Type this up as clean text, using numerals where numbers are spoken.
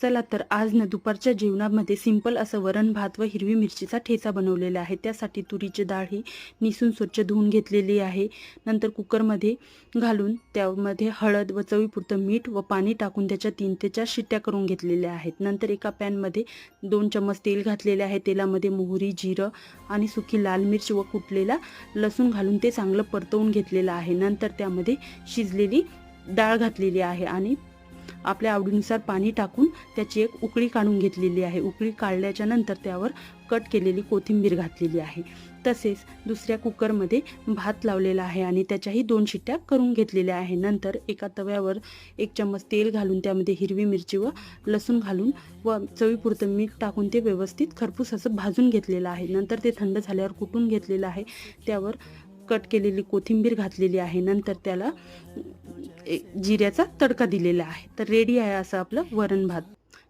चला तर आज ना दुपारच्या जेवणामध्ये सिंपल असं वरण भात व हिरवी मिरचीचा ठेचा बनवलेला आहे। त्यासाठी तुरीची डाळ ही निसून स्वच्छ धुवून घेतलेली आहे। नंतर कुकरमध्ये घालून त्यामध्ये हळद व चवीपुरतं मीठ व पाणी टाकून त्याच्या 3 ते 4 शिट्ट्या करून घेतलेल्या आहेत। नंतर एका पॅनमध्ये 2 चम्मच तेल घातलेले आहे। तेलामध्ये मोहरी, जिरं आणि सुकी लाल मिर्च व कुटलेला लसूण घालून ते चांगलं परतवून घेतलेलं आहे। नंतर त्यामध्ये शिजलेली डाळ घातलेली आहे आणि आपल्या आवडीनुसार पाणी टाकून त्याची एक उकळी काढून घेतलेली आहे। उकळी काढल्याच्या नंतर त्यावर कट केलेली कोथिंबीर घातलेली आहे। तसेच दुसऱ्या कुकरमध्ये भात लावलेला आहे आणि त्याच्याही 2 शिट्ट्या करून घेतलेल्या आहे। नंतर एका तव्यावर 1 चम्मच तेल घालून त्यामध्ये हिरवी मिरची व लसूण घालून व चवीपुरतं मीठ टाकून ते व्यवस्थित खरपूस असं भाजून घेतलेलं आहे। नंतर ते थंड झाल्यावर कुटून घेतलेलं आहे। त्यावर कट केलेली कोथिंबीर घातलेली आहे। नंतर त्याला जिऱ्याचा तडका दिलेला आहे। तर रेडी आहे असं आपलं वरण भात।